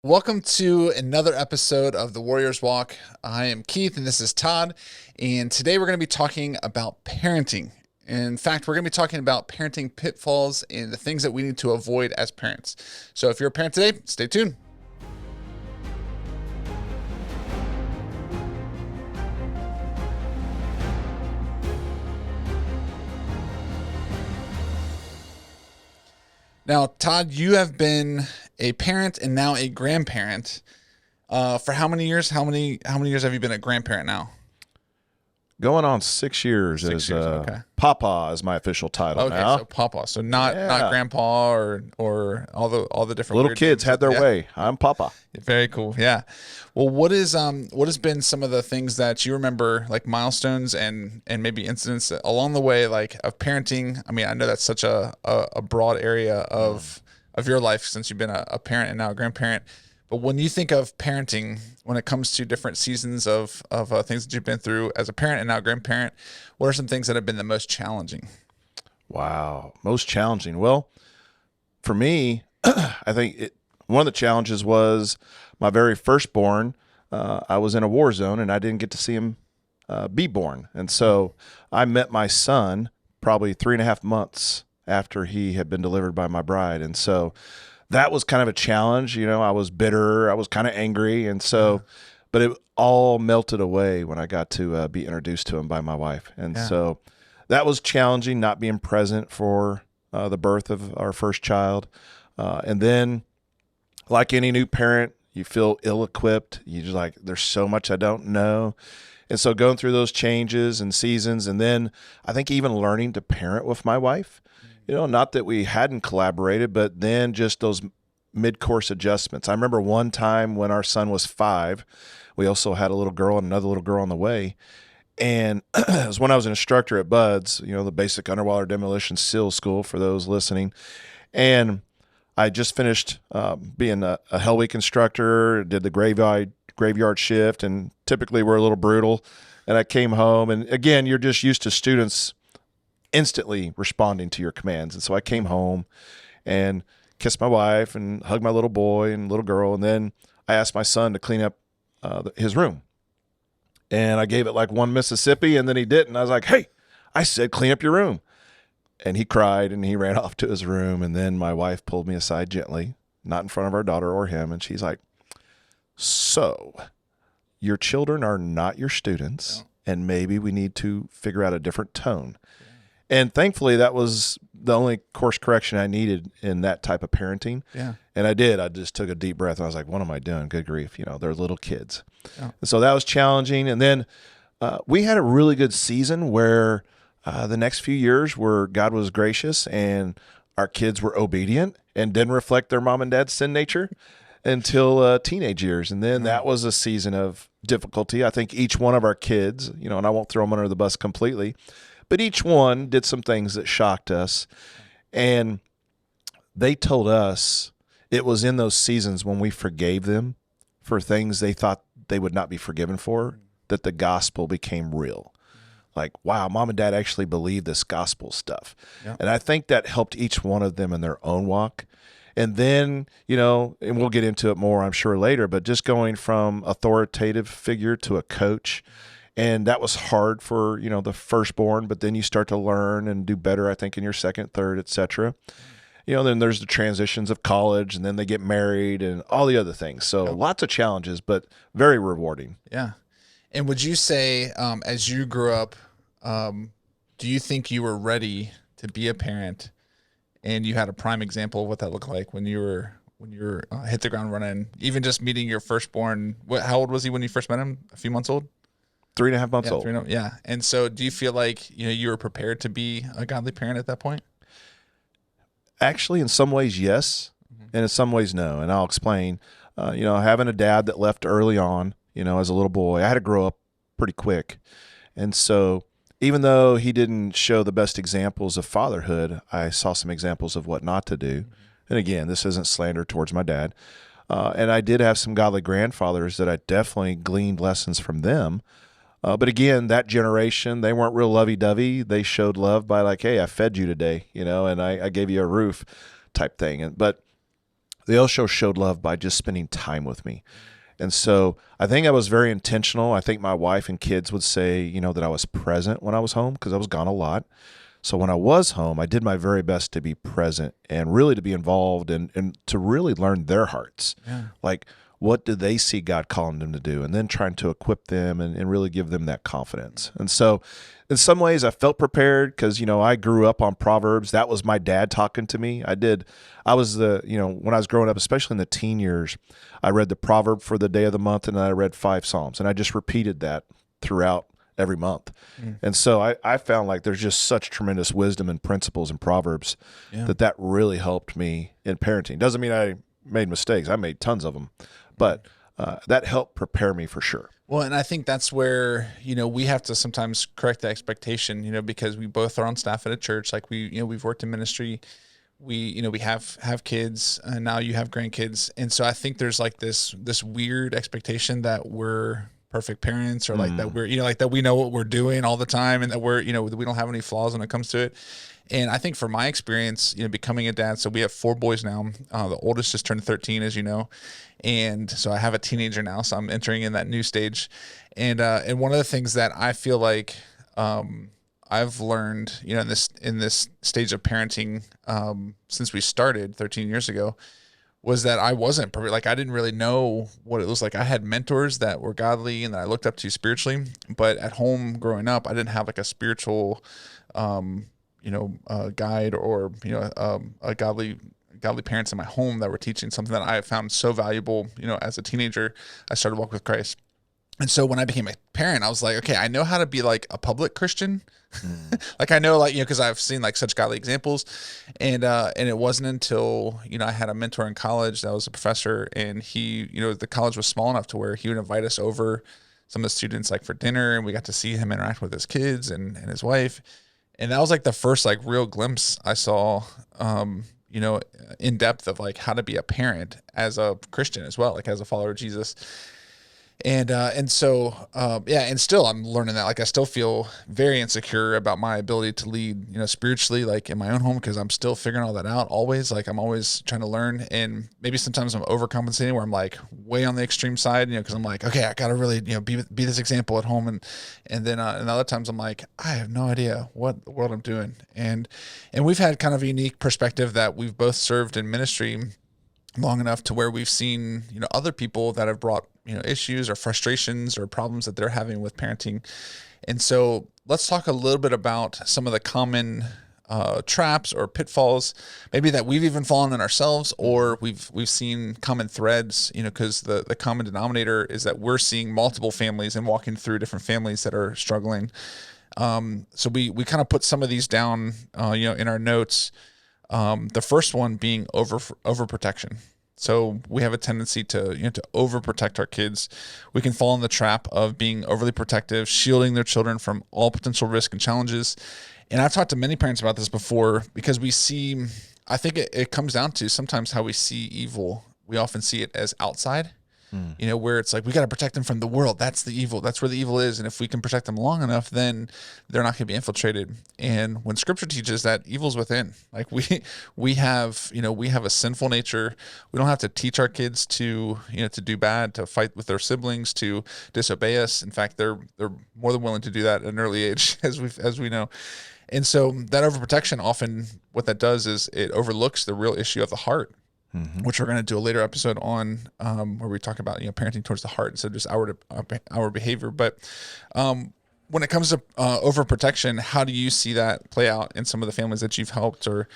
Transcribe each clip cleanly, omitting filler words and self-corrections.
Welcome to another episode of the Warriors Walk. I am Keith and this is Todd. And today we're going to be talking about parenting. In fact, we're going to be talking about parenting pitfalls and the things that we need to avoid as parents. So if you're a parent today, stay tuned. Now, Todd, you have been a parent and now a grandparent for how many years? How many years have you been a grandparent now? Going on 6 years. 6 years, okay. Papa is my official title Okay, now. so Papa, so not Grandpa or all the different Little weird kids names. had their Yeah. way. I'm Papa. Very cool. Yeah. Well, what has been some of the things that you remember, like milestones and maybe incidents along the way, like of parenting? I mean, I know that's such a broad area of your life since you've been a parent and now a grandparent. But when you think of parenting, when it comes to different seasons of things that you've been through as a parent and now a grandparent, what are some things that have been the most challenging? Wow. Most challenging. Well, for me, I think one of the challenges was my very firstborn. I was in a war zone and I didn't get to see him be born. And so I met my son probably 3.5 months after he had been delivered by my bride. And so that was kind of a challenge. You know, I was bitter, I was kind of angry. And so, but it all melted away when I got to be introduced to him by my wife. And so that was challenging, not being present for the birth of our first child. And then, like any new parent, you feel ill-equipped. You just like, there's so much I don't know. And so going through those changes and seasons, and then I think even learning to parent with my wife, you know, not that we hadn't collaborated, but then just those mid-course adjustments. I remember one time when our son was 5, we also had a little girl and another little girl on the way. And it was when I was an instructor at BUDS, you know, the Basic Underwater Demolition SEAL School for those listening. And I just finished being a Hell Week instructor, did the graveyard shift, and typically we're a little brutal. And I came home, and again, you're just used to students instantly responding to your commands. And so I came home and kissed my wife and hugged my little boy and little girl. And then I asked my son to clean up his room. And I gave it like one Mississippi, and then he didn't. I was like, hey, I said, clean up your room. And he cried and he ran off to his room. And then my wife pulled me aside gently, not in front of our daughter or him. And she's like, so your children are not your students, and maybe we need to figure out a different tone. And thankfully, that was the only course correction I needed in that type of parenting. Yeah. And I did. I just took a deep breath and I was like, what am I doing? Good grief. You know, they're little kids. Yeah. And so that was challenging. And then we had a really good season where the next few years where God was gracious and our kids were obedient and didn't reflect their mom and dad's sin nature until teenage years. And then that was a season of difficulty. I think each one of our kids, you know, and I won't throw them under the bus completely, but each one did some things that shocked us. And they told us it was in those seasons when we forgave them for things they thought they would not be forgiven for, that the gospel became real. Like, wow, mom and dad actually believe this gospel stuff. Yeah. And I think that helped each one of them in their own walk. And then, you know, and we'll get into it more, I'm sure, later, but just going from authoritative figure to a coach. And that was hard for, you know, the firstborn, but then you start to learn and do better, I think, in your second, third, et cetera. You know, then there's the transitions of college, and then they get married and all the other things. So lots of challenges, but very rewarding. Yeah. And would you say, as you grew up, do you think you were ready to be a parent, and you had a prime example of what that looked like when you were hit the ground running? Even just meeting your firstborn, how old was he when you first met him? A few months old? 3.5 months old. Yeah. And so do you feel like, you know, you were prepared to be a godly parent at that point? Actually, in some ways, yes. And in some ways, no. And I'll explain. You know, having a dad that left early on, you know, as a little boy, I had to grow up pretty quick. And so even though he didn't show the best examples of fatherhood, I saw some examples of what not to do. And again, this isn't slander towards my dad. And I did have some godly grandfathers that I definitely gleaned lessons from them. But again, that generation, they weren't real lovey-dovey. They showed love by like, hey, I fed you today, you know, and I gave you a roof type thing. But they also showed love by just spending time with me. And so I think I was very intentional. I think my wife and kids would say, that I was present when I was home because I was gone a lot. So when I was home, I did my very best to be present and really to be involved and to really learn their hearts. Yeah. Like, what do they see God calling them to do? And then trying to equip them and really give them that confidence. And so in some ways I felt prepared because, I grew up on Proverbs. That was my dad talking to me. When I was growing up, especially in the teen years, I read the proverb for the day of the month, and then I read 5 Psalms, and I just repeated that throughout every month. And so I found like there's just such tremendous wisdom and principles in Proverbs that really helped me in parenting. Doesn't mean I made mistakes. I made tons of them, but that helped prepare me for sure. Well, and I think that's where, we have to sometimes correct the expectation, because we both are on staff at a church. Like we've worked in ministry. We have kids, and now you have grandkids. And so I think there's like this weird expectation that we're perfect parents, or like that we're, like that we know what we're doing all the time, and that we're, we don't have any flaws when it comes to it. And I think from my experience, becoming a dad, so we have 4 boys now. The oldest just turned 13, as you know. And so I have a teenager now, so I'm entering in that new stage. And one of the things that I feel like, I've learned, in this stage of parenting, since we started 13 years ago, was that I wasn't perfect. Like I didn't really know what it was like. I had mentors that were godly and that I looked up to spiritually, but at home growing up, I didn't have like a spiritual, guide or, a godly parents in my home that were teaching something that I found so valuable. As a teenager, I started walking with Christ. And so when I became a parent, I was like, okay, I know how to be like a public Christian. Like I know, like, because I've seen like such godly examples, and it wasn't until, I had a mentor in college that was a professor, and he, the college was small enough to where he would invite us over, some of the students, like for dinner, and we got to see him interact with his kids and his wife. And that was like the first like real glimpse I saw, in depth of like how to be a parent as a Christian as well, like as a follower of Jesus. And so and still I'm learning that. Like I still feel very insecure about my ability to lead, spiritually, like in my own home, because I'm still figuring all that out always. Like I'm always trying to learn, and maybe sometimes I'm overcompensating where I'm like way on the extreme side, because I'm like, okay, I gotta really, be this example at home, and then and other times I'm like, I have no idea what I'm doing, and we've had kind of a unique perspective that we've both served in ministry long enough to where we've seen, other people that have brought, issues or frustrations or problems that they're having with parenting. And so let's talk a little bit about some of the common traps or pitfalls, maybe that we've even fallen in ourselves, or we've seen common threads, because the common denominator is that we're seeing multiple families and walking through different families that are struggling. So we kind of put some of these down, in our notes. The first one being overprotection. So we have a tendency to, to overprotect our kids. We can fall in the trap of being overly protective, shielding their children from all potential risk and challenges. And I've talked to many parents about this before, because we see, I think it comes down to sometimes how we see evil. We often see it as outside, where it's like, we got to protect them from the world. That's the evil. That's where the evil is. And if we can protect them long enough, then they're not going to be infiltrated. And when scripture teaches that evil's within, like we have a sinful nature. We don't have to teach our kids to, to do bad, to fight with their siblings, to disobey us. In fact, they're more than willing to do that at an early age, as we know. And so that overprotection, often what that does is it overlooks the real issue of the heart. Which we're going to do a later episode on, where we talk about, parenting towards the heart instead of just our behavior. But when it comes to overprotection, how do you see that play out in some of the families that you've helped, or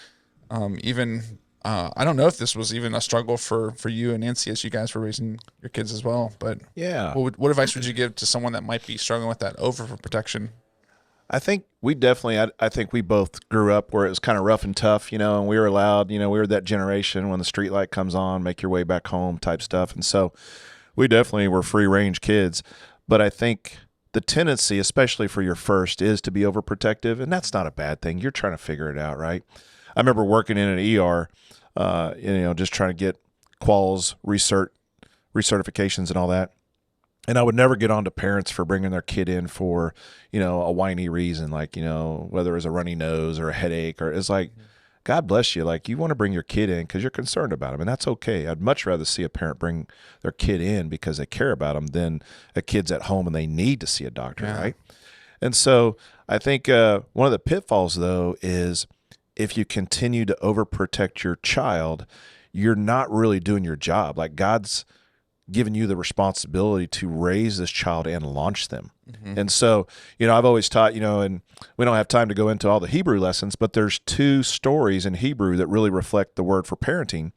even I don't know if this was even a struggle for you and Nancy as you guys were raising your kids as well. But yeah, what advice would you give to someone that might be struggling with that overprotection? I think we definitely, I think we both grew up where it was kind of rough and tough, and we were allowed, we were that generation when the street light comes on, make your way back home type stuff. And so we definitely were free range kids. But I think the tendency, especially for your first, is to be overprotective. And that's not a bad thing. You're trying to figure it out, right? I remember working in an ER, just trying to get quals, recertifications and all that. And I would never get on to parents for bringing their kid in for, a whiny reason, like, whether it was a runny nose or a headache, or it's like, God bless you. Like, you want to bring your kid in because you're concerned about them, and that's okay. I'd much rather see a parent bring their kid in because they care about them than a kid's at home and they need to see a doctor, right? And so I think one of the pitfalls, though, is if you continue to overprotect your child, you're not really doing your job. Like, God's given you the responsibility to raise this child and launch them. And so, I've always taught, and we don't have time to go into all the Hebrew lessons, but there's 2 stories in Hebrew that really reflect the word for parenting.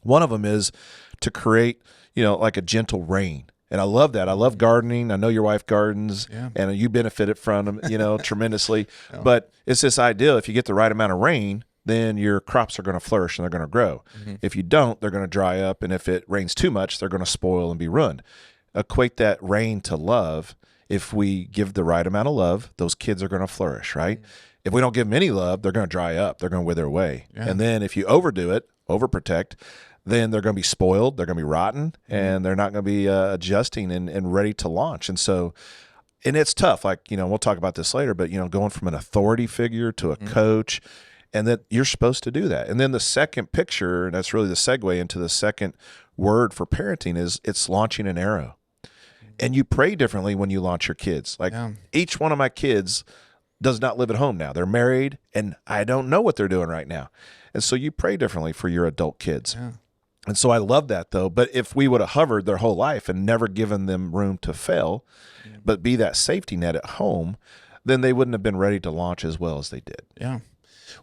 One of them is to create, like a gentle rain. And I love that. I love gardening. I know your wife gardens, and you benefited from them, tremendously. But it's this idea, if you get the right amount of rain, then your crops are going to flourish and they're going to grow. If you don't, they're going to dry up. And if it rains too much, they're going to spoil and be ruined. Equate that rain to love. If we give the right amount of love, those kids are going to flourish, right? If we don't give them any love, they're going to dry up. They're going to wither away. And then if you overdo it, overprotect, then they're going to be spoiled. They're going to be rotten, and they're not going to be adjusting and ready to launch. And so, and it's tough. Like, we'll talk about this later, but, going from an authority figure to a coach, and that you're supposed to do that. And then the second picture, and that's really the segue into the second word for parenting, is it's launching an arrow. And you pray differently when you launch your kids. Like, each one of my kids does not live at home now. They're married, and I don't know what they're doing right now. And so you pray differently for your adult kids. And so I love that, though. But if we would have hovered their whole life and never given them room to fail, but be that safety net at home, then they wouldn't have been ready to launch as well as they did.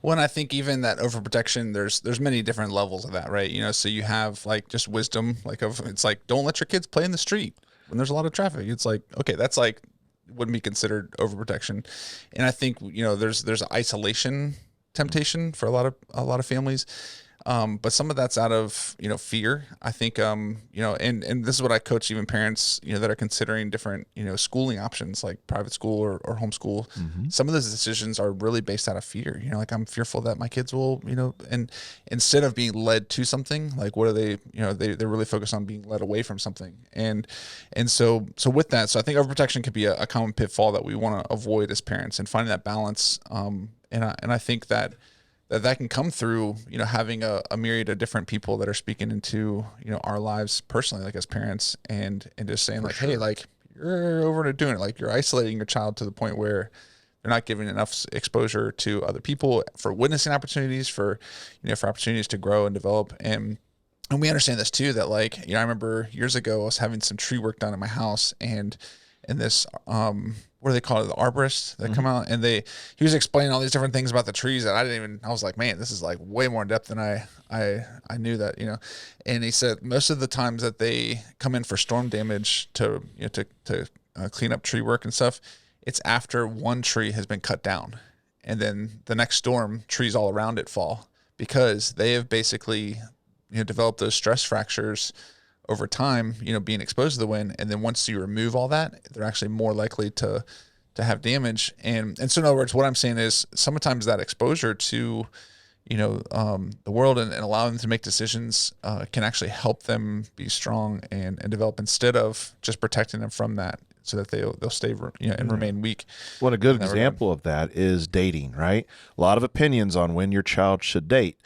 Well, and I think even that overprotection, there's many different levels of that, right? So you have like just wisdom, it's like, don't let your kids play in the street when there's a lot of traffic. It's like, okay, that's like, wouldn't be considered overprotection. And I think, there's isolation temptation for a lot of families. But some of that's out of, fear. I think, and this is what I coach even parents, that are considering different, schooling options like private school or homeschool. Some of those decisions are really based out of fear. Like, I'm fearful that my kids will, and instead of being led to something, like, what are they, they're really focused on being led away from something. And so with that, so I think overprotection could be a common pitfall that we want to avoid as parents, and finding that balance. And I think that can come through, having a myriad of different people that are speaking into, our lives personally, like as parents, and just saying hey, like, you're overdoing it. Like, you're isolating your child to the point where they're not giving enough exposure to other people for witnessing opportunities, for opportunities to grow and develop. And we understand this too, that like, I remember years ago, I was having some tree work done in my house, and this, what do they call it? The arborists that come out, and he was explaining all these different things about the trees that I was like, man, this is like way more in depth than I knew that, and he said most of the times that they come in for storm damage to clean up tree work and stuff, it's after one tree has been cut down, and then the next storm, trees all around it fall, because they have basically, developed those stress fractures over time, being exposed to the wind. And then once you remove all that, they're actually more likely to have damage. And so in other words, what I'm saying is sometimes that exposure to, the world and allowing them to make decisions can actually help them be strong and develop, instead of just protecting them from that, so that they'll stay, and remain weak. Well, a good example of that is dating, right? A lot of opinions on when your child should date,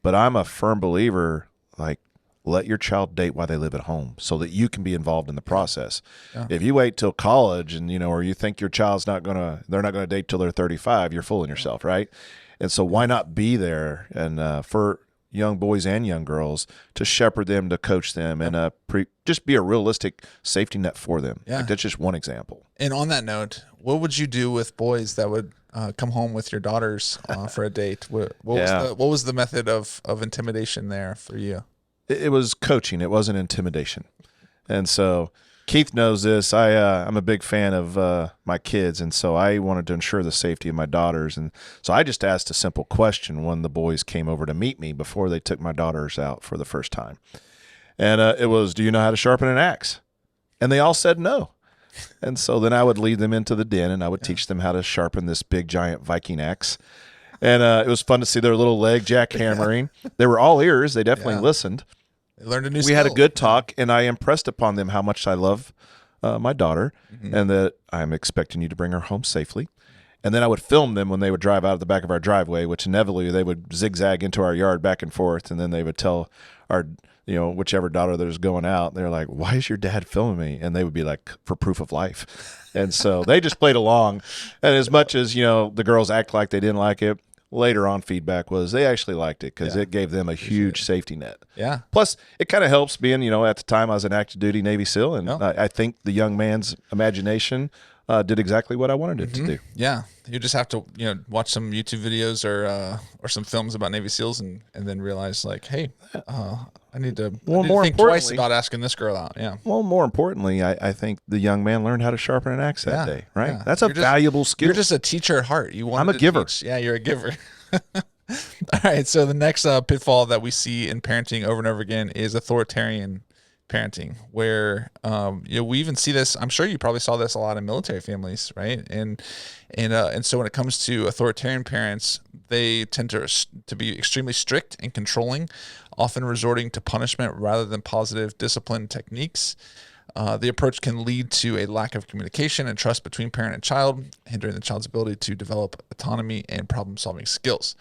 but I'm a firm believer, like, let your child date while they live at home so that you can be involved in the process. If you wait till college and, or you think your child's they're not going to date till they're 35, you're fooling yourself, right? And so why not be there and for young boys and young girls to shepherd them, to coach them, and just be a realistic safety net for them. Like, that's just one example. And on that note, what would you do with boys that would come home with your daughters for a date? What was the method of intimidation there for you? It was coaching. It wasn't intimidation. And so Keith knows this. I'm a big fan of my kids, and so I wanted to ensure the safety of my daughters. And so I just asked a simple question when the boys came over to meet me before they took my daughters out for the first time. And it was, do you know how to sharpen an axe? And they all said no. And so then I would lead them into the den, and I would teach them how to sharpen this big, giant Viking axe. And it was fun to see their little leg jackhammering. They were all ears. They definitely listened. They learned a new skill. We had a good talk, and I impressed upon them how much I love my daughter, and that I'm expecting you to bring her home safely. And then I would film them when they would drive out of the back of our driveway, which inevitably they would zigzag into our yard back and forth. And then they would tell our, whichever daughter that was going out, they're like, why is your dad filming me? And they would be like, for proof of life. And so they just played along. And as much as, the girls act like they didn't like it, later on feedback was they actually liked it because it gave them a huge safety net. Yeah. Plus, it kind of helps being, at the time I was an active duty Navy SEAL. And I think the young man's imagination did exactly what I wanted it to do. Yeah. You just have to, watch some YouTube videos or some films about Navy SEALs and then realize like, hey, I need to think twice about asking this girl out. Yeah. Well, more importantly, I think the young man learned how to sharpen an axe that day, right? Yeah. That's a valuable skill. You're just a teacher at heart. I'm a giver. Yeah, you're a giver. All right. So the next pitfall that we see in parenting over and over again is authoritarian parenting, where we even see this. I'm sure you probably saw this a lot in military families, right? And so when it comes to authoritarian parents, they tend to be extremely strict and controlling, often resorting to punishment rather than positive discipline techniques. The approach can lead to a lack of communication and trust between parent and child, hindering the child's ability to develop autonomy and problem-solving skills.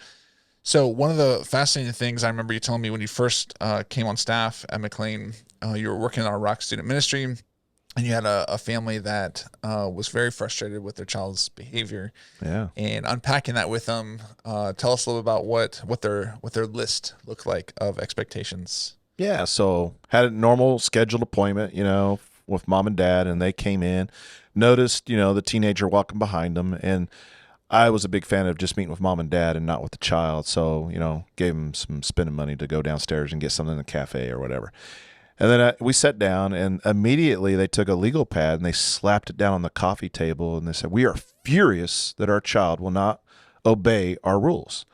So one of the fascinating things I remember you telling me when you first came on staff at McLean, you were working on a Rock Student Ministry, and you had a family that was very frustrated with their child's behavior. Yeah. And unpacking that with them, tell us a little about what their list looked like of expectations. Yeah. So had a normal scheduled appointment, with mom and dad, and they came in, noticed, the teenager walking behind them, and I was a big fan of just meeting with mom and dad and not with the child. So, gave them some spending money to go downstairs and get something in the cafe or whatever. And then we sat down, and immediately they took a legal pad and they slapped it down on the coffee table. And they said, "We are furious that our child will not obey our rules."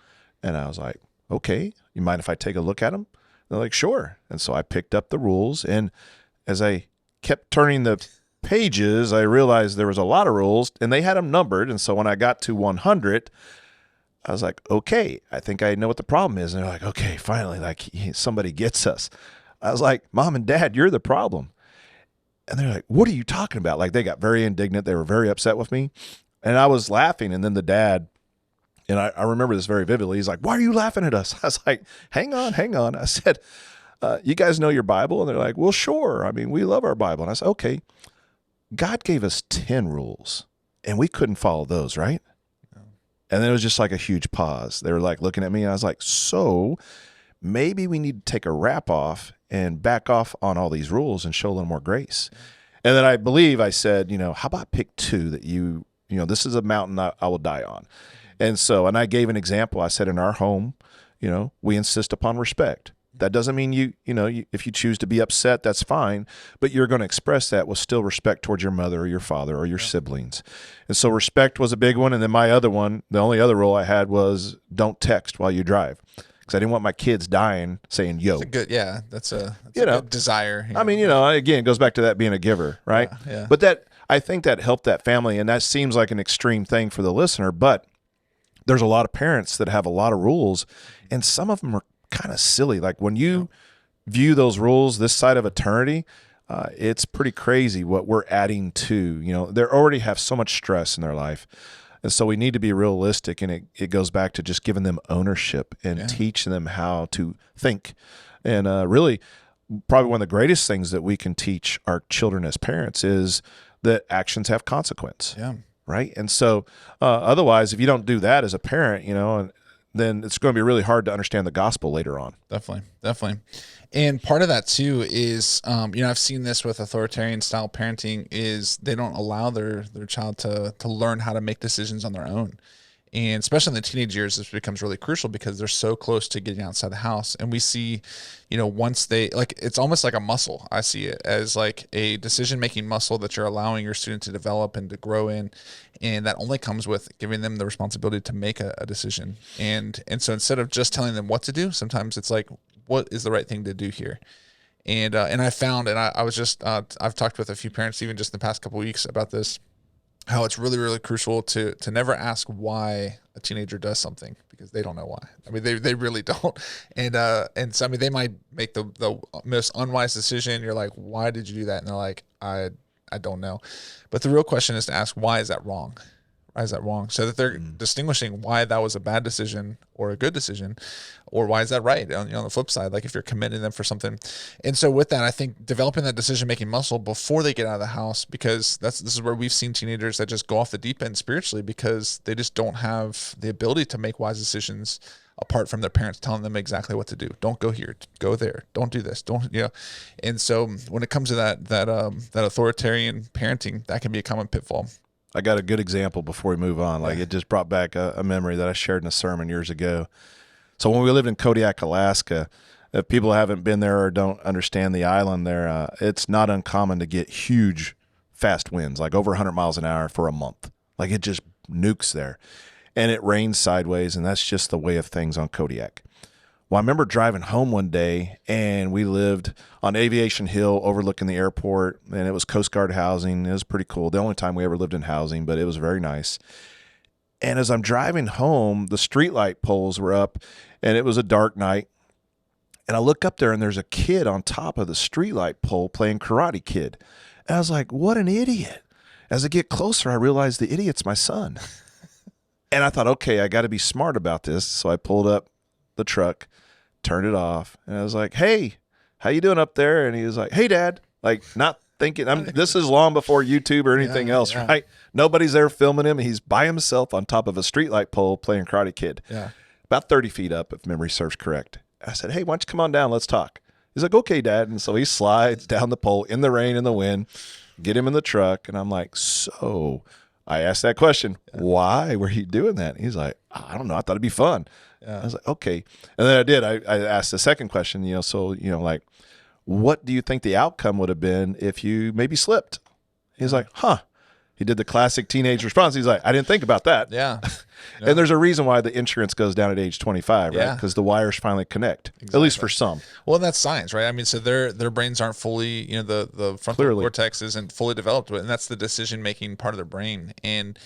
And I was like, "Okay, you mind if I take a look at them?" They're like, "Sure." And so I picked up the rules. And as I kept turning the pages, I realized there was a lot of rules, and they had them numbered. And so when I got to 100, I was like, okay, I think I know what the problem is. And they're like, okay, finally, like somebody gets us. I was like, Mom and Dad, you're the problem. And they're like, what are you talking about? Like, they got very indignant. They were very upset with me. And I was laughing. And then the dad, and I remember this very vividly, he's like, why are you laughing at us? I was like, hang on. I said, you guys know your Bible? And they're like, well, sure. I mean, we love our Bible. And I said, okay, God gave us 10 rules, and we couldn't follow those, right? No. And then it was just like a huge pause. They were like looking at me, and I was like, so maybe we need to take a wrap off and back off on all these rules and show a little more grace. And then I believe I said, how about pick 2 that this is a mountain I will die on. And I gave an example. I said, in our home, we insist upon respect. That doesn't mean if you choose to be upset, that's fine, but you're going to express that with still respect towards your mother or your father or your siblings. And so respect was a big one. And then my other one, the only other rule I had was don't text while you drive, because I didn't want my kids dying saying, yo. That's a good desire. I mean, again, it goes back to that being a giver, right? Yeah. But I think that helped that family, and that seems like an extreme thing for the listener, but there's a lot of parents that have a lot of rules, and some of them are kind of silly. Like when you view those rules this side of eternity, it's pretty crazy what we're adding to, they already have so much stress in their life. And so we need to be realistic, and it goes back to just giving them ownership and teaching them how to think. And really, probably one of the greatest things that we can teach our children as parents is that actions have consequence. Yeah. Right. And so otherwise, if you don't do that as a parent, then it's going to be really hard to understand the gospel later on. Definitely. And part of that too is, I've seen this with authoritarian style parenting is they don't allow their child to learn how to make decisions on their own. And especially in the teenage years, this becomes really crucial because they're so close to getting outside the house. And we see, once they, like, it's almost like a muscle. I see it as like a decision-making muscle that you're allowing your student to develop and to grow in. And that only comes with giving them the responsibility to make a decision. And so instead of just telling them what to do, sometimes it's like, what is the right thing to do here? And I found, and I was just, I've talked with a few parents even just in the past couple of weeks about this, how it's really, really crucial to never ask why a teenager does something, because they don't know why. I mean, they really don't. And so, I mean, they might make the most unwise decision. You're like, why did you do that? And they're like, I don't know. But the real question is to ask, why is that wrong? Why is that wrong? So that they're distinguishing why that was a bad decision or a good decision, or why is that right? On the flip side, like if you're committing them for something. And so with that, I think developing that decision-making muscle before they get out of the house, because this is where we've seen teenagers that just go off the deep end spiritually because they just don't have the ability to make wise decisions apart from their parents telling them exactly what to do. Don't go here, go there. Don't do this. Don't, And so when it comes to that authoritarian parenting, that can be a common pitfall. I got a good example before we move on. Like it just brought back a memory that I shared in a sermon years ago. So when we lived in Kodiak, Alaska, if people haven't been there or don't understand the island there, it's not uncommon to get huge, fast winds, like over 100 miles an hour for a month. Like it just nukes there. And it rains sideways, and that's just the way of things on Kodiak. Well, I remember driving home one day, and we lived on Aviation Hill overlooking the airport, and it was Coast Guard housing. It was pretty cool. The only time we ever lived in housing, but it was very nice. And as I'm driving home, the streetlight poles were up, and it was a dark night. And I look up there, and there's a kid on top of the streetlight pole playing Karate Kid. And I was like, what an idiot. As I get closer, I realize the idiot's my son. And I thought, okay, I got to be smart about this. So I pulled up the truck, turned it off, and I was like, hey, how you doing up there? And he was like, hey, Dad. Like, not thinking, this is long before YouTube or anything else, right? Nobody's there filming him. He's by himself on top of a streetlight pole playing Karate Kid. Yeah. About 30 feet up, if memory serves correct. I said, hey, why don't you come on down? Let's talk. He's like, okay, Dad. And so he slides down the pole in the rain and the wind, get him in the truck. And I'm like, so I asked that question, why were you doing that? And he's like, I don't know. I thought it'd be fun. Yeah. I was like, okay. And then I did. I asked the second question, like, what do you think the outcome would have been if you maybe slipped? He's like, He did the classic teenage response. He's like, I didn't think about that. Yeah. And there's a reason why the insurance goes down at age 25, right? Because the wires finally connect, at least for some. Well, that's science, right? I mean, so their brains aren't fully, the frontal cortex isn't fully developed, and that's the decision-making part of their brain. And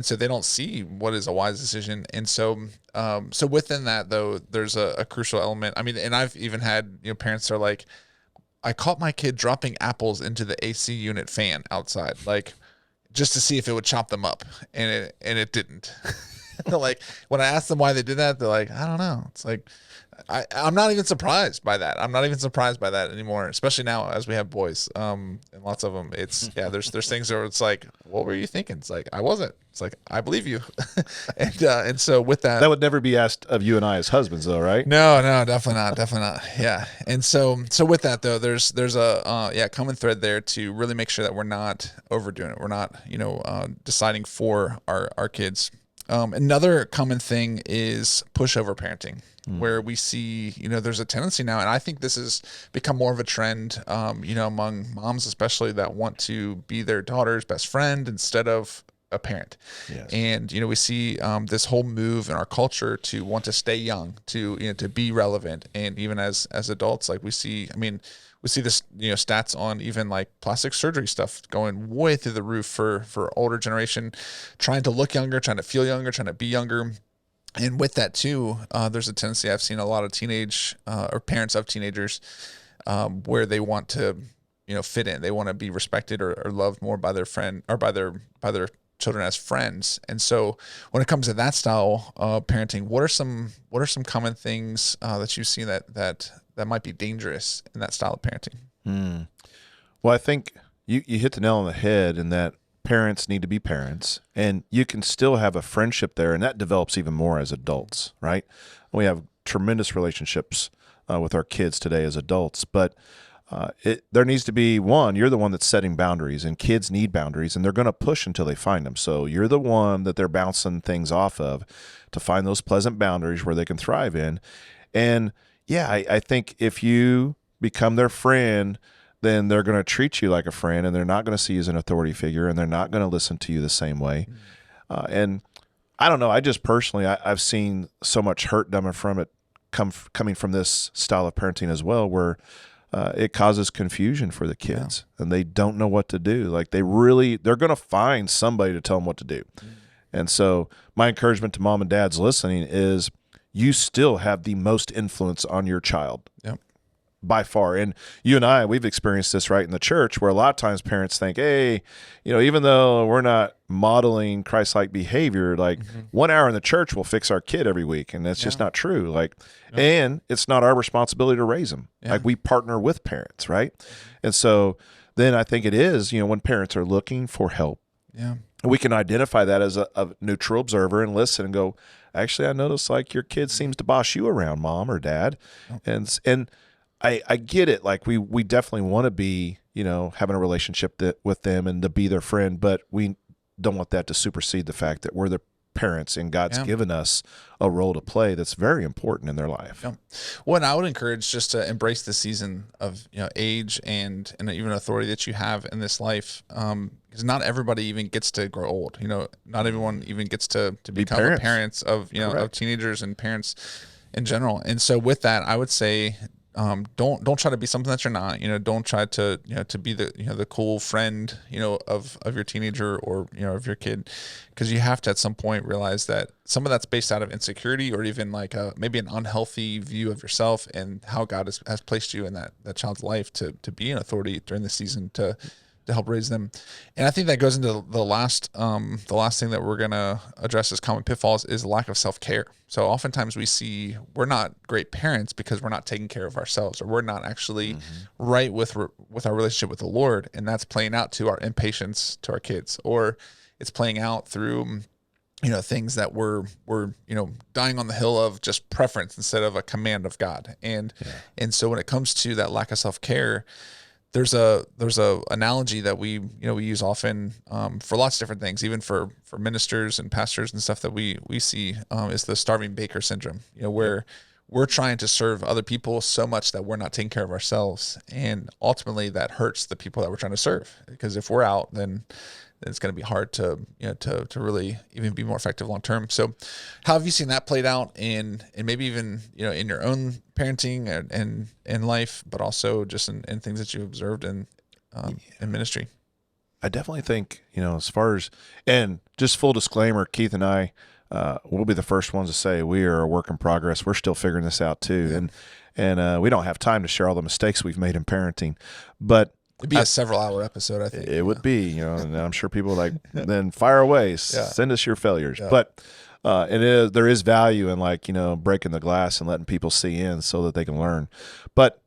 so they don't see what is a wise decision. And so within that, though, there's a crucial element. I mean, and I've even had, parents that are like, I caught my kid dropping apples into the AC unit fan outside, like, just to see if it would chop them up, and it didn't. They're like, when I asked them why they did that, they're like, I don't know. It's like, I'm not even surprised by that. I'm not even surprised by that anymore, especially now as we have boys, and lots of them. It's there's things where it's like, what were you thinking? It's like, I wasn't. It's like, I believe you. and so with that would never be asked of you and I as husbands, though, right? No, definitely not. Yeah. And so with that though, there's a common thread there to really make sure that we're not overdoing it. We're not, deciding for our kids. Another common thing is pushover parenting, where we see, there's a tendency now, and I think this has become more of a trend, among moms especially, that want to be their daughter's best friend instead of a parent. Yes. And, we see this whole move in our culture to want to stay young, to be relevant. And even as adults, like we see this, stats on even like plastic surgery stuff going way through the roof for older generation, trying to look younger, trying to feel younger, trying to be younger. And with that too, there's a tendency, I've seen a lot of teenage or parents of teenagers where they want to, fit in. They want to be respected or loved more by their friend or by their children as friends. And so when it comes to that style of parenting, what are some common things that you've seen that might be dangerous in that style of parenting? Well, I think you hit the nail on the head in that parents need to be parents, and you can still have a friendship there, and that develops even more as adults, right? We have tremendous relationships with our kids today as adults, but there needs to be you're the one that's setting boundaries, and kids need boundaries, and they're going to push until they find them. So you're the one that they're bouncing things off of to find those pleasant boundaries where they can thrive in. And I think if you become their friend, then they're going to treat you like a friend, and they're not going to see you as an authority figure, and they're not going to listen to you the same way. And I don't know. I just personally, I've seen so much hurt done from it coming from this style of parenting as well, where it causes confusion for the kids, and they don't know what to do. Like they're going to find somebody to tell them what to do. And so my encouragement to mom and dads listening is you still have the most influence on your child. Yep. by far. And you and I, we've experienced this right in the church, where a lot of times parents think, hey, even though we're not modeling Christ-like behavior, like 1 hour in the church will fix our kid every week. And that's just not true. Like, and it's not our responsibility to raise them. Like, we partner with parents, right? And so then I think it is, when parents are looking for help, we can identify that as a neutral observer and listen and go, actually, I notice like your kid seems to boss you around, mom or dad. And I get it. Like we definitely want to be, having a relationship with them and to be their friend, but we don't want that to supersede the fact that we're their parents and God's given us a role to play that's very important in their life. Yeah. Well, and I would encourage just to embrace the season of age and even authority that you have in this life, because not everybody even gets to grow old. Not everyone even gets to become parents of of teenagers and parents in general. And so with that, I would say, don't try to be something that you're not. Don't try to to be the cool friend of your teenager or of your kid, because you have to at some point realize that some of that's based out of insecurity or even like maybe an unhealthy view of yourself and how God has placed you in that child's life to be an authority during the season to help raise them. And I think that goes into the last thing that we're gonna address as common pitfalls is lack of self-care. So oftentimes we see we're not great parents because we're not taking care of ourselves, or we're not actually right with our relationship with the Lord, and that's playing out to our impatience to our kids, or it's playing out through things that we're dying on the hill of just preference instead of a command of God. And so when it comes to that lack of self-care, there's a analogy that we use often for lots of different things, even for ministers and pastors and stuff that we see is the starving baker syndrome, where we're trying to serve other people so much that we're not taking care of ourselves, and ultimately that hurts the people that we're trying to serve, because if we're out, then it's going to be hard to to really even be more effective long term. So how have you seen that played out in maybe even in your own parenting and in life, but also just in things that you've observed in ministry? I definitely think, as far as, and just full disclaimer, Keith and I, we'll be the first ones to say we are a work in progress. We're still figuring this out too. And we don't have time to share all the mistakes we've made in parenting, but it'd be a several-hour episode, I think. It would be, and I'm sure people then fire away, send us your failures. Yeah. But there is value in breaking the glass and letting people see in so that they can learn. But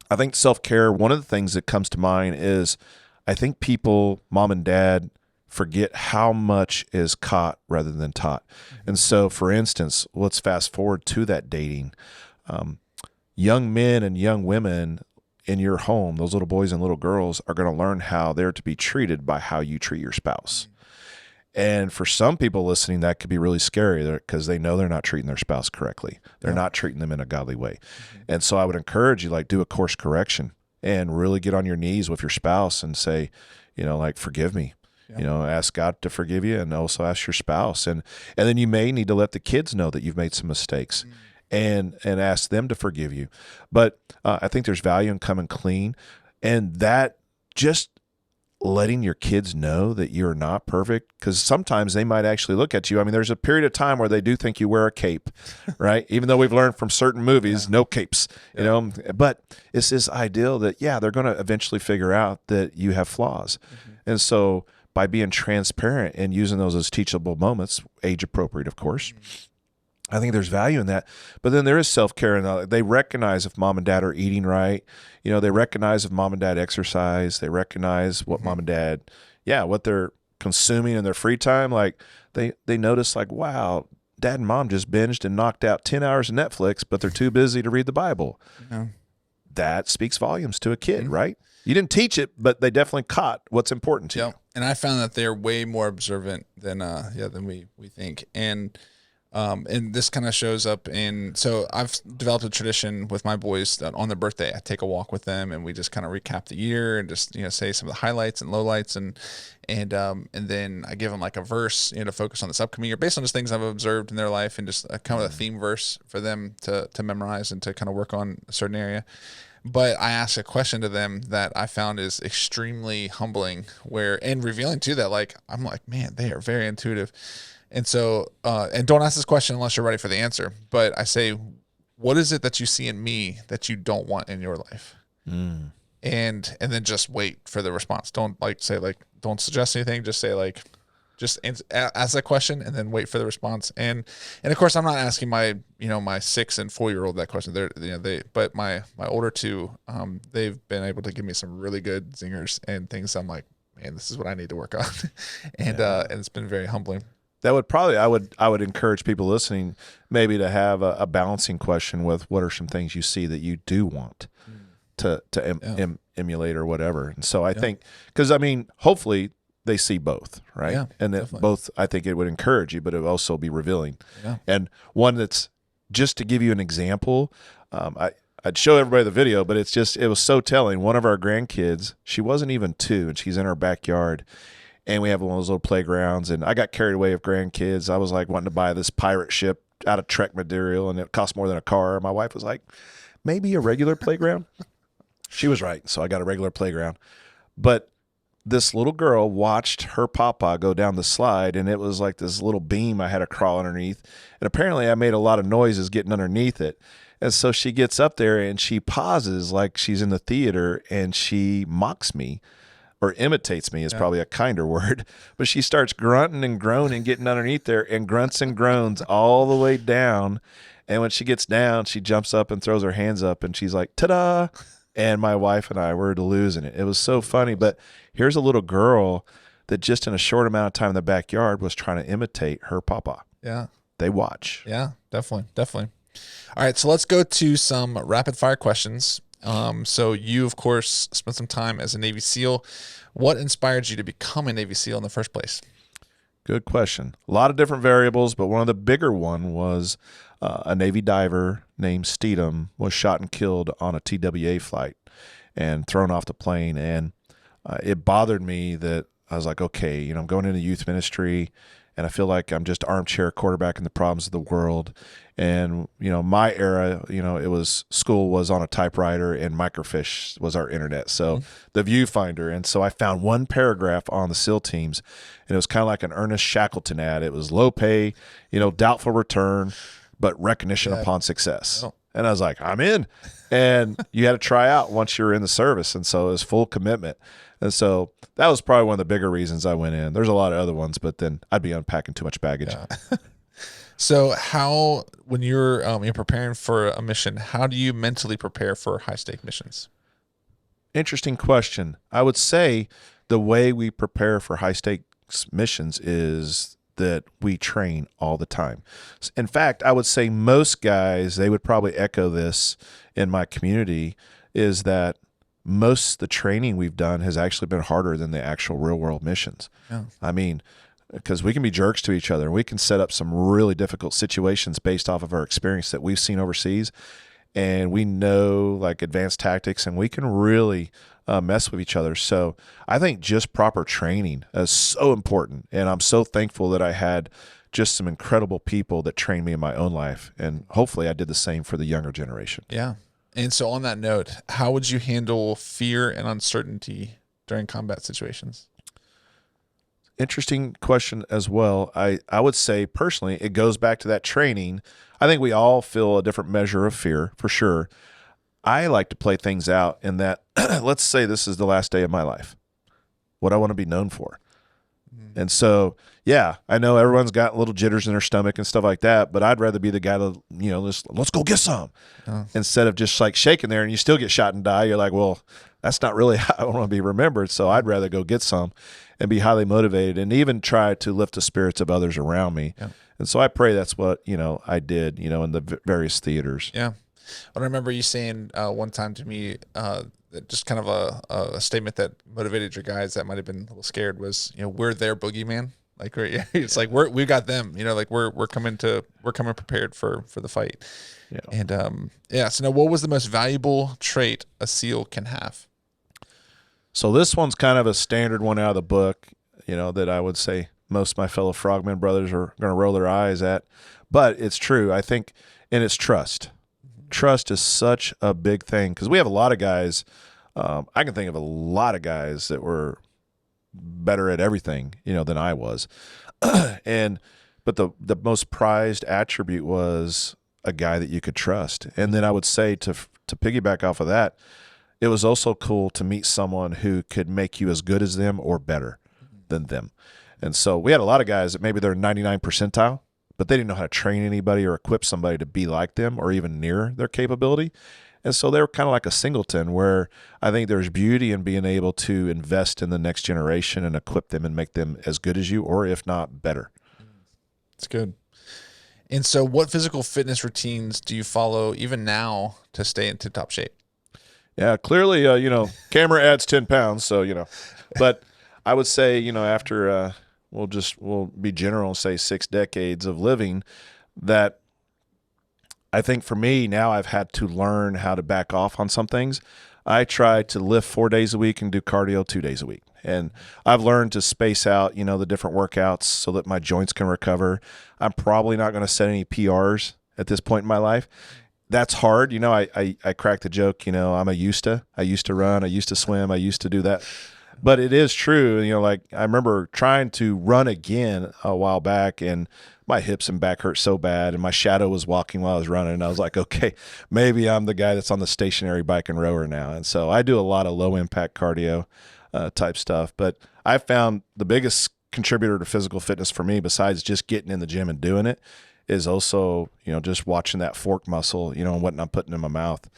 I think self-care, one of the things that comes to mind is I think people, mom and dad, forget how much is caught rather than taught. And so, for instance, let's fast forward to that dating. Young men and young women in your home, those little boys and little girls are going to learn how they're to be treated by how you treat your spouse. And for some people listening, that could be really scary because they know they're not treating their spouse correctly. They're not treating them in a godly way. And so I would encourage you, do a course correction and really get on your knees with your spouse and say, forgive me. Ask God to forgive you, and also ask your spouse. And then you may need to let the kids know that you've made some mistakes. And ask them to forgive you. But I think there's value in coming clean, and that just letting your kids know that you're not perfect, because sometimes they might actually look at you. I mean, there's a period of time where they do think you wear a cape, right? Even though we've learned from certain movies, no capes, but it's this ideal that, they're going to eventually figure out that you have flaws. And so by being transparent and using those as teachable moments, age appropriate, of course, I think there's value in that. But then there is self-care, and they recognize if mom and dad are eating right. They recognize if mom and dad exercise. They recognize what mom and dad, what they're consuming in their free time. They notice wow, dad and mom just binged and knocked out 10 hours of Netflix, but they're too busy to read the Bible. That speaks volumes to a kid, right? You didn't teach it, but they definitely caught what's important to you. And I found that they're way more observant than we think. And this kind of shows up so I've developed a tradition with my boys that on their birthday, I take a walk with them and we just kind of recap the year and just, say some of the highlights and lowlights and then I give them a verse, to focus on this upcoming year based on just things I've observed in their life and just kind of a theme verse for them to memorize and to kind of work on a certain area. But I ask a question to them that I found is extremely humbling and revealing too, that I'm man, they are very intuitive. And so, and don't ask this question unless you're ready for the answer. But I say, what is it that you see in me that you don't want in your life? And then just wait for the response. Don't like say like, don't suggest anything. Just say like, just ask that question and then wait for the response. And of course, I'm not asking my, my 6 and 4-year-old that question. But my older two, they've been able to give me some really good zingers and things. I'm like, man, this is what I need to work on. And it's been very humbling. That would probably, I would encourage people listening maybe to have a balancing question with what are some things you see that you do want to emulate or whatever. And so I think, because I mean, hopefully they see both, right? Yeah, and that definitely. both, I think it would encourage you, but it would also be revealing. Yeah. And one that's, just to give you an example, I'd show everybody the video, but it was so telling. One of our grandkids, she wasn't even 2, and she's in our backyard. And we have one of those little playgrounds, and I got carried away with grandkids. I was like wanting to buy this pirate ship out of Trek material, and it cost more than a car. My wife was like, maybe a regular playground? She was right. So I got a regular playground. But this little girl watched her papa go down the slide, and it was like this little beam I had to crawl underneath. And apparently I made a lot of noises getting underneath it. And so she gets up there, and she pauses like she's in the theater, and she mocks me. Or imitates me is probably a kinder word, but she starts grunting and groaning, getting underneath there, and grunts and groans all the way down. And when she gets down, she jumps up and throws her hands up, and she's like, ta-da! And my wife and I were losing it. It was so funny. But here's a little girl that just in a short amount of time in the backyard was trying to imitate her papa. Yeah. They watch. Yeah, definitely. All right, so let's go to some rapid fire questions. So you, of course, spent some time as a Navy SEAL. What inspired you to become a Navy SEAL in the first place? Good question. A lot of different variables, but one of the bigger one was a Navy diver named Steedham was shot and killed on a TWA flight and thrown off the plane. And it bothered me that I was like, okay, I'm going into youth ministry, and I feel like I'm just armchair quarterbacking the problems of the world. And, my era, it was school was on a typewriter and microfiche was our internet. So the viewfinder. And so I found one paragraph on the SEAL teams, and it was kind of like an Ernest Shackleton ad. It was low pay, doubtful return, but recognition upon success. Oh. And I was like, I'm in. And you had to try out once you're in the service. And so it was full commitment. And so that was probably one of the bigger reasons I went in. There's a lot of other ones, but then I'd be unpacking too much baggage. Yeah. So how, when you're preparing for a mission, how do you mentally prepare for high stake missions? Interesting question. I would say the way we prepare for high stakes missions is that we train all the time. In fact, I would say most guys, they would probably echo this in my community, is that most of the training we've done has actually been harder than the actual real world missions. Yeah. I mean, because we can be jerks to each other, and we can set up some really difficult situations based off of our experience that we've seen overseas, and we know like advanced tactics, and we can really mess with each other. So I think just proper training is so important, and I'm so thankful that I had just some incredible people that trained me in my own life, and hopefully I did the same for the younger generation. Yeah. And so on that note, how would you handle fear and uncertainty during combat situations? Interesting question as well. I would say personally, it goes back to that training. I think we all feel a different measure of fear for sure. I like to play things out in that, let's say this is the last day of my life. What I want to be known for. And so, yeah, I know everyone's got little jitters in their stomach and stuff like that, but I'd rather be the guy that, just, let's go get some. Instead of just like shaking there and you still get shot and die. You're like, well, that's not really how I want to be remembered. So I'd rather go get some and be highly motivated and even try to lift the spirits of others around me. Yeah. And so I pray that's what, I did, in the various theaters. Yeah. I remember you saying one time to me, just kind of a statement that motivated your guys that might have been a little scared was, we're their boogeyman. Like it's like we got them, like we're coming prepared for the fight. Yeah. And so now, what was the most valuable trait a SEAL can have? So this one's kind of a standard one out of the book, that I would say most of my fellow frogmen brothers are going to roll their eyes at, but it's true. I think, and it's trust. Trust is such a big thing because we have a lot of guys. I can think of a lot of guys that were better at everything, than I was. But the most prized attribute was a guy that you could trust. And then I would say to piggyback off of that, it was also cool to meet someone who could make you as good as them or better than them. And so we had a lot of guys that maybe they're 99 percentile, but they didn't know how to train anybody or equip somebody to be like them or even near their capability. And so they were kind of like a singleton, where I think there's beauty in being able to invest in the next generation and equip them and make them as good as you, or if not better. It's good. And so what physical fitness routines do you follow even now to stay in tip-top shape? Yeah, clearly, camera adds 10 pounds. So, but I would say, after we'll be general and say 6 decades of living, that I think for me now I've had to learn how to back off on some things. I try to lift 4 days a week and do cardio 2 days a week. And I've learned to space out, the different workouts so that my joints can recover. I'm probably not going to set any PRs at this point in my life. That's hard. I crack the joke, I used to run, I used to swim, I used to do that. But it is true. Like I remember trying to run again a while back, and my hips and back hurt so bad, and my shadow was walking while I was running. And I was like, okay, maybe I'm the guy that's on the stationary bike and rower now. And so I do a lot of low impact cardio type stuff. But I found the biggest contributor to physical fitness for me, besides just getting in the gym and doing it, is also, just watching that fork muscle, and what I'm putting in my mouth,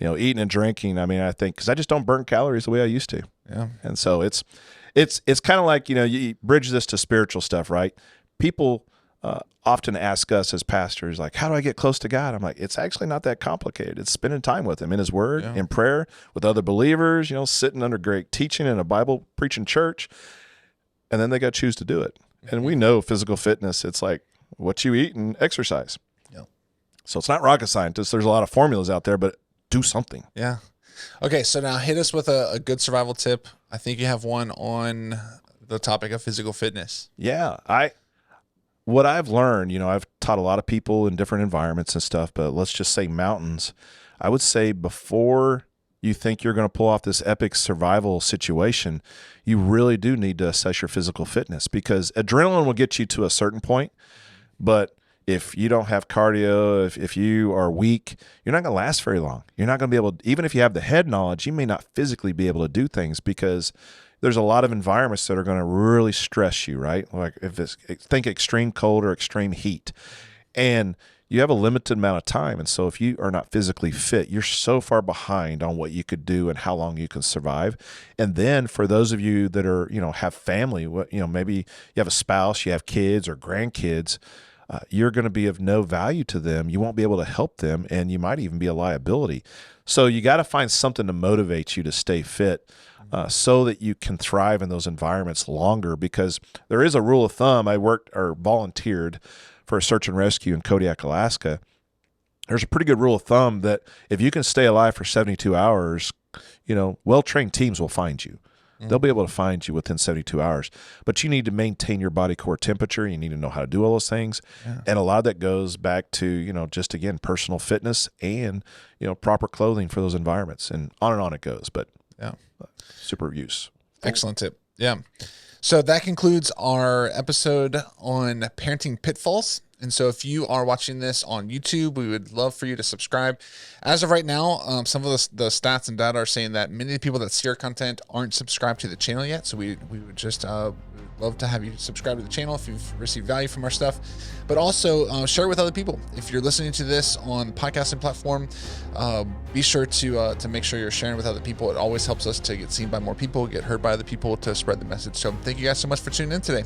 eating and drinking. I mean, I think, cause I just don't burn calories the way I used to. Yeah. And so it's kind of like, you bridge this to spiritual stuff, right? People often ask us as pastors, like, how do I get close to God? I'm like, it's actually not that complicated. It's spending time with him in his word, in prayer, with other believers, sitting under great teaching in a Bible preaching church. And then they got to choose to do it. And we know physical fitness, it's like what you eat and exercise. Yeah. So it's not rocket science. There's a lot of formulas out there, but do something. Yeah. Okay. So now hit us with a good survival tip. I think you have one on the topic of physical fitness. Yeah. What I've learned, I've taught a lot of people in different environments and stuff, but let's just say mountains. I would say before you think you're going to pull off this epic survival situation, you really do need to assess your physical fitness, because adrenaline will get you to a certain point. But if you don't have cardio, if you are weak, you're not going to last very long. You're not going to be able to, even if you have the head knowledge, you may not physically be able to do things, because there's a lot of environments that are going to really stress you, right? Like think extreme cold or extreme heat. And you have a limited amount of time. And so if you are not physically fit, you're so far behind on what you could do and how long you can survive. And then for those of you that are, have family, maybe you have a spouse, you have kids or grandkids, you're going to be of no value to them. You won't be able to help them, and you might even be a liability. So you got to find something to motivate you to stay fit, so that you can thrive in those environments longer. Because there is a rule of thumb. I worked or volunteered for a search and rescue in Kodiak, Alaska. There's a pretty good rule of thumb that if you can stay alive for 72 hours, well-trained teams will find you. They'll be able to find you within 72 hours. But you need to maintain your body core temperature. You need to know how to do all those things. Yeah. And a lot of that goes back to, just, again, personal fitness and, proper clothing for those environments. And on it goes. But yeah, super use. Excellent tip. Yeah. So that concludes our episode on parenting pitfalls. And so if you are watching this on YouTube, we would love for you to subscribe. As of right now, some of the stats and data are saying that many of the people that see our content aren't subscribed to the channel yet. So we would just love to have you subscribe to the channel if you've received value from our stuff. But also share it with other people. If you're listening to this on the podcasting platform, be sure to make sure you're sharing with other people. It always helps us to get seen by more people, get heard by other people, to spread the message. So thank you guys so much for tuning in today.